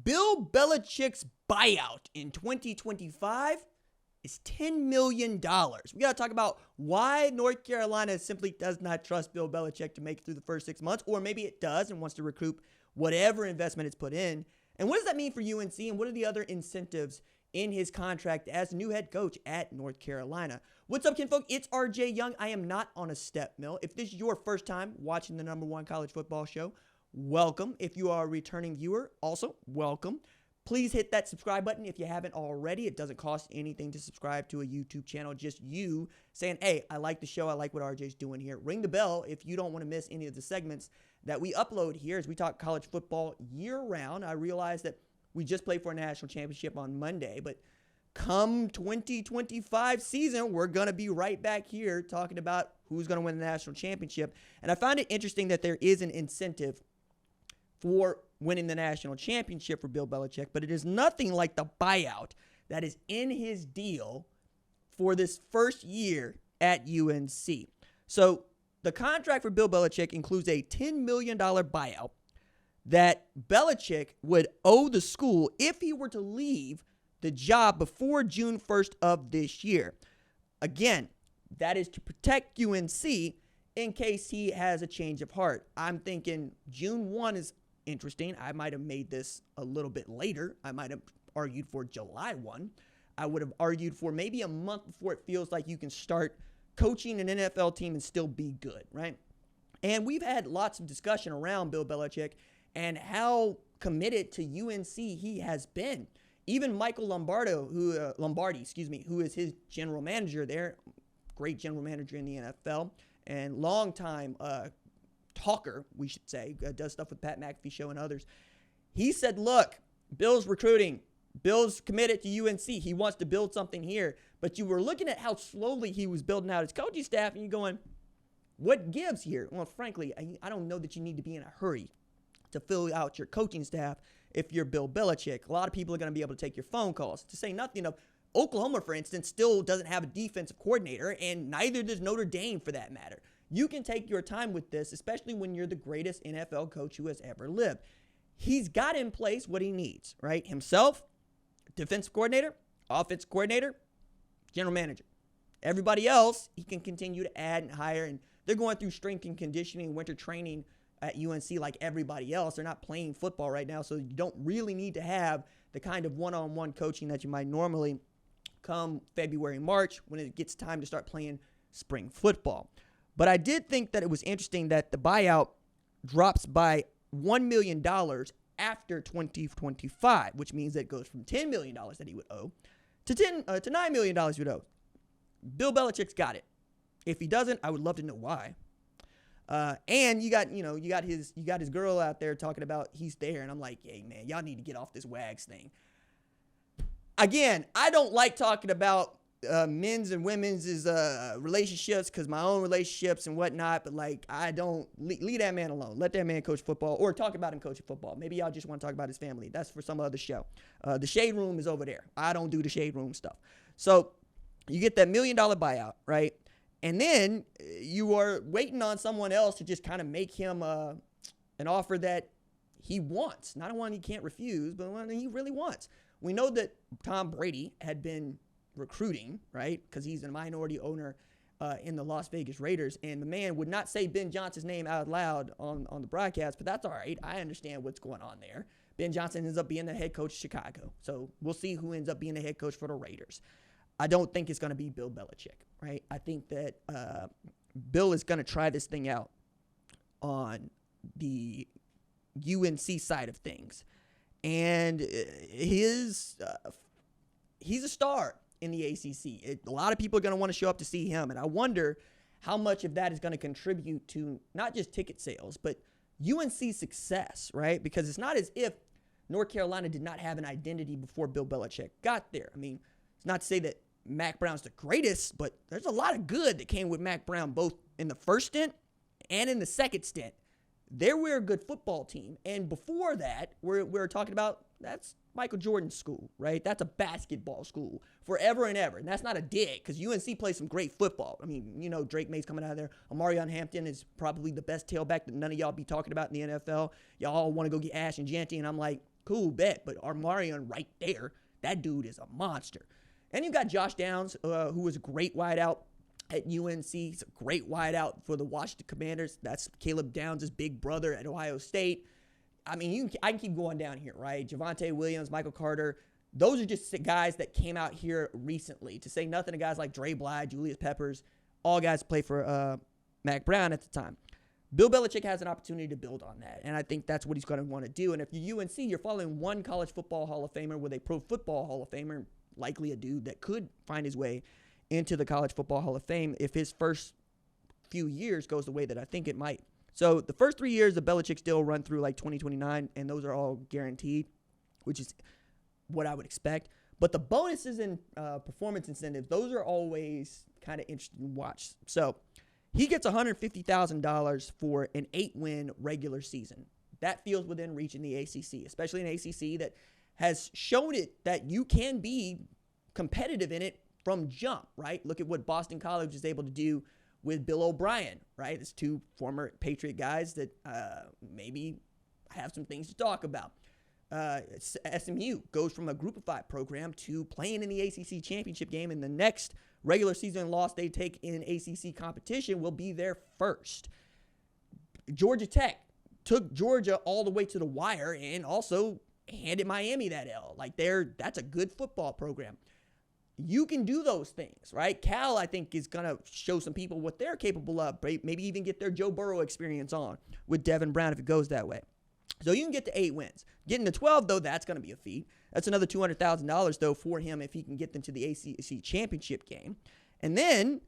Bill Belichick's buyout in 2025 is $10 million. We got to talk about why North Carolina simply does not trust Bill Belichick to make it through the first 6 months, or maybe it does and wants to recoup whatever investment it's put in. And what does that mean for UNC, and what are the other incentives in his contract as the new head coach at North Carolina? What's up, kinfolk? It's RJ Young. I am not on a step mill. If this is your first time watching the #1 college football show, welcome. If you are a returning viewer, also welcome. Please hit that subscribe button if you haven't already. It doesn't cost anything to subscribe to a YouTube channel. Just you saying, hey, I like the show. I like what RJ's doing here. Ring the bell if you don't want to miss any of the segments that we upload here as we talk college football year-round. I realize that we just played for a national championship on Monday, but come 2025 season, we're going to be right back here talking about who's going to win the national championship. And I find it interesting that there is an incentive for winning the national championship for Bill Belichick, but it is nothing like the buyout that is in his deal for this first year at UNC. So the contract for Bill Belichick includes a $10 million buyout that Belichick would owe the school if he were to leave the job before June 1st of this year. Again, that is to protect UNC in case he has a change of heart. I'm thinking June 1 is interesting. I might have made this a little bit later. I might have argued for July 1. I would have argued for maybe a month before it feels like you can start coaching an NFL team and still be good, right? And we've had lots of discussion around Bill Belichick and how committed to UNC he has been. Even Michael Lombardi, who is his general manager there, great general manager in the NFL, and longtime talker, we should say, does stuff with Pat McAfee show and others. He said, look, Bill's recruiting. Bill's committed to UNC. He wants to build something here. But you were looking at how slowly he was building out his coaching staff, and you're going, what gives here? Well, frankly, I don't know that you need to be in a hurry to fill out your coaching staff if you're Bill Belichick. A lot of people are going to be able to take your phone calls. To say nothing of Oklahoma, for instance, still doesn't have a defensive coordinator, and neither does Notre Dame for that matter. You can take your time with this, especially when you're the greatest NFL coach who has ever lived. He's got in place what he needs, right? Himself, defensive coordinator, offensive coordinator, general manager. Everybody else, he can continue to add and hire, and they're going through strength and conditioning, winter training at UNC like everybody else. They're not playing football right now, so you don't really need to have the kind of one-on-one coaching that you might normally come February, March when it gets time to start playing spring football. But I did think that it was interesting that the buyout drops by $1 million after 2025, which means that it goes from $10 million that he would owe to $9 million he would owe. Bill Belichick's got it. If he doesn't, I would love to know why. And you got his girl out there talking about he's there, and I'm like, hey man, y'all need to get off this Wags thing. Again, I don't like talking about men's and women's relationships because my own relationships and whatnot, but like I don't leave that man alone. Let that man coach football or talk about him coaching football. Maybe y'all just want to talk about his family. That's for some other show. The shade room is over there. I don't do the shade room stuff. So you get that $1 million buyout, right? And then you are waiting on someone else to just kind of make him an offer that he wants. Not one he can't refuse, but one he really wants. We know that Tom Brady had been recruiting, right? Because he's a minority owner in the Las Vegas Raiders. And the man would not say Ben Johnson's name out loud on the broadcast, but that's all right. I understand what's going on there. Ben Johnson ends up being the head coach of Chicago. So we'll see who ends up being the head coach for the Raiders. I don't think it's going to be Bill Belichick, right? I think that Bill is going to try this thing out on the UNC side of things. And he's a star in the ACC. A lot of people are going to want to show up to see him. And I wonder how much of that is going to contribute to not just ticket sales, but UNC's success, right? Because it's not as if North Carolina did not have an identity before Bill Belichick got there. I mean, it's not to say that Mac Brown's the greatest, but there's a lot of good that came with Mac Brown, both in the first stint and in the second stint. They were a good football team. And before that, we're talking about, that's Michael Jordan's school, right? That's a basketball school forever and ever. And that's not a dig because UNC plays some great football. I mean, you know, Drake May's coming out of there. Omarion Hampton is probably the best tailback that none of y'all be talking about in the NFL. Y'all want to go get Ashton Jeanty. And I'm like, Cool bet, but Armarion right there, that dude is a monster. And you got Josh Downs, who was a great wideout at UNC. He's a great wideout for the Washington Commanders. That's Caleb Downs' big brother at Ohio State. I mean, I can keep going down here, right? Javonte Williams, Michael Carter. Those are just guys that came out here recently. To say nothing of guys like Dre Bly, Julius Peppers, all guys play for Mac Brown at the time. Bill Belichick has an opportunity to build on that, and I think that's what he's going to want to do. And if you're UNC, you're following one college football Hall of Famer with a pro football Hall of Famer, likely a dude that could find his way into the College Football Hall of Fame if his first few years goes the way that I think it might. So the first 3 years of Belichick's deal run through like 2029, and those are all guaranteed, which is what I would expect. But the bonuses and performance incentives, those are always kind of interesting to watch. So he gets $150,000 for an 8-win regular season. That feels within reach in the ACC, especially an ACC that has shown it that you can be competitive in it from jump, right? Look at what Boston College is able to do with Bill O'Brien, right? There's two former Patriot guys that maybe have some things to talk about. SMU goes from a Group of 5 program to playing in the ACC championship game, and the next regular season loss they take in ACC competition will be their first. Georgia Tech took Georgia all the way to the wire and also handed Miami that L. Like that's a good football program. You can do those things, right? Cal, I think, is going to show some people what they're capable of. Maybe even get their Joe Burrow experience on with Devin Brown if it goes that way. So you can get to 8 wins. Getting to 12, though, that's going to be a feat. That's another $200,000, though, for him if he can get them to the ACC championship game. And then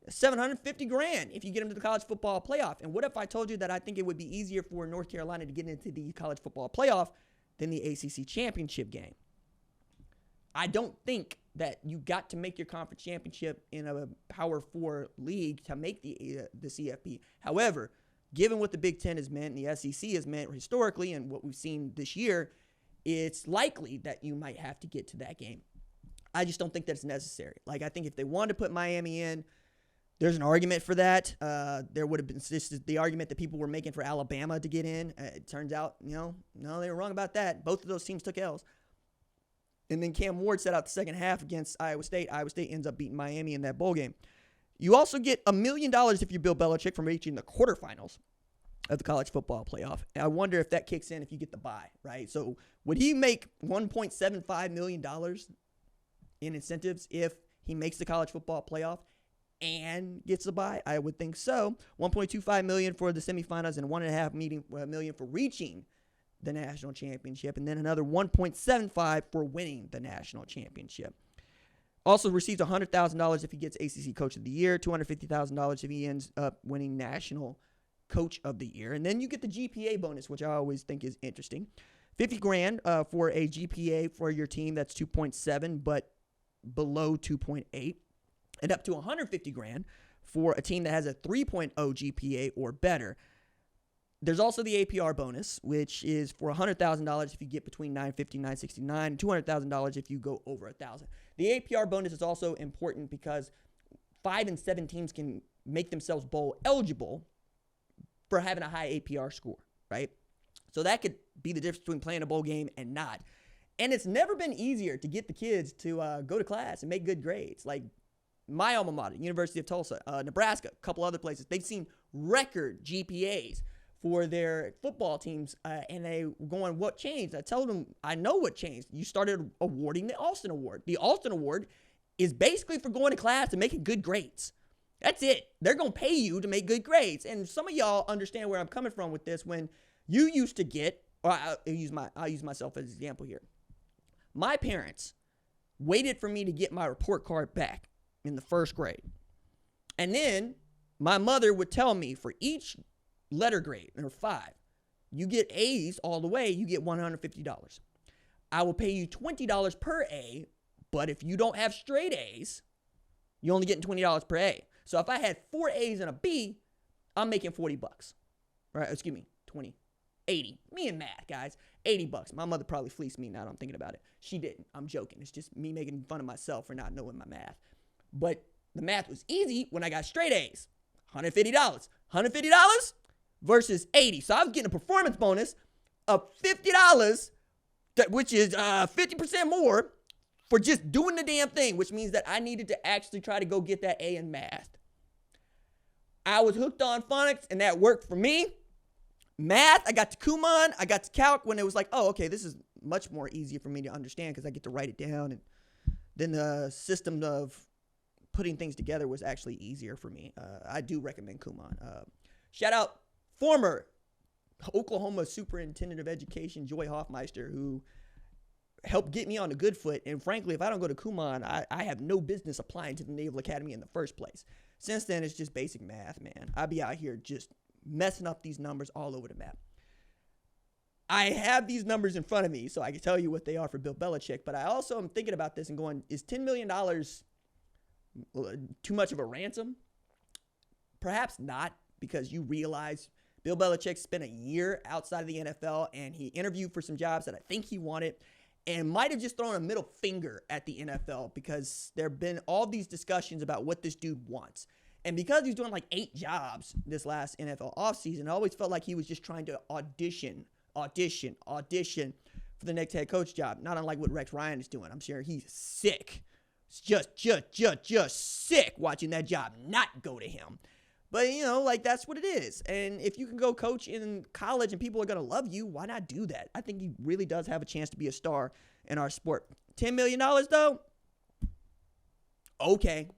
$750,000 if you get him to the college football playoff. And what if I told you that I think it would be easier for North Carolina to get into the college football playoff than the ACC championship game? I don't think that you got to make your conference championship in a Power 4 league to make the CFP. However, given what the Big Ten has meant and the SEC has meant historically and what we've seen this year, it's likely that you might have to get to that game. I just don't think that's necessary. Like, I think if they wanted to put Miami in, there's an argument for that. There would have been the argument that people were making for Alabama to get in. It turns out, no, they were wrong about that. Both of those teams took L's. And then Cam Ward set out the second half against Iowa State. Iowa State ends up beating Miami in that bowl game. You also get $1 million if you Bill Belichick from reaching the quarterfinals of the college football playoff. And I wonder if that kicks in if you get the bye, right? So would he make $1.75 million in incentives if he makes the college football playoff and gets the bye? I would think so. $1.25 million for the semifinals and $1.5 million for reaching the national championship, and then another $1.75 for winning the national championship. Also receives $100,000 if he gets ACC Coach of the Year, $250,000 if he ends up winning National Coach of the Year, and then you get the GPA bonus, which I always think is interesting. $50,000 for a GPA for your team that's 2.7 but below 2.8, and up to $150,000 for a team that has a 3.0 GPA or better. There's also the APR bonus, which is for $100,000 if you get between 950 and 969, and $200,000 if you go over 1,000. The APR bonus is also important because 5 and 7 teams can make themselves bowl eligible for having a high APR score, right? So that could be the difference between playing a bowl game and not. And it's never been easier to get the kids to go to class and make good grades. Like my alma mater, University of Tulsa, Nebraska, a couple other places, they've seen record GPAs for their football teams, and they were going, what changed? I told them, I know what changed. You started awarding the Alston Award. The Alston Award is basically for going to class and making good grades. That's it. They're going to pay you to make good grades. And some of y'all understand where I'm coming from with this. When you used to get, or I'll use myself as an example here. My parents waited for me to get my report card back in the first grade. And then my mother would tell me for each letter grade, or 5, you get A's all the way, you get $150. I will pay you $20 per A, but if you don't have straight A's, you're only getting $20 per A. So if I had 4 A's and a B, I'm making $40. Right? Excuse me, 20, 80. Me and math, guys. $80. My mother probably fleeced me now that I'm thinking about it. She didn't. I'm joking. It's just me making fun of myself for not knowing my math. But the math was easy when I got straight A's. $150. $150 versus 80. So I was getting a performance bonus of $50 which is 50% more for just doing the damn thing, which means that I needed to actually try to go get that A in math. I was hooked on phonics, and that worked for me. Math, I got to Kuman, I got to calc when it was like, oh, okay, this is much more easier for me to understand because I get to write it down. And then the system of putting things together was actually easier for me. I do recommend Kuman. Shout out former Oklahoma Superintendent of Education, Joy Hoffmeister, who helped get me on a good foot. And frankly, if I don't go to Kuman, I have no business applying to the Naval Academy in the first place. Since then, it's just basic math, man. I'll be out here just messing up these numbers all over the map. I have these numbers in front of me, so I can tell you what they are for Bill Belichick. But I also am thinking about this and going, is $10 million too much of a ransom? Perhaps not, because you realize Bill Belichick spent a year outside of the NFL, and he interviewed for some jobs that I think he wanted, and might have just thrown a middle finger at the NFL because there have been all these discussions about what this dude wants. And because he's doing like 8 jobs this last NFL offseason, I always felt like he was just trying to audition for the next head coach job. Not unlike what Rex Ryan is doing. I'm sure he's sick. It's just sick watching that job not go to him. But, like, that's what it is. And if you can go coach in college and people are going to love you, why not do that? I think he really does have a chance to be a star in our sport. $10 million, though? Okay.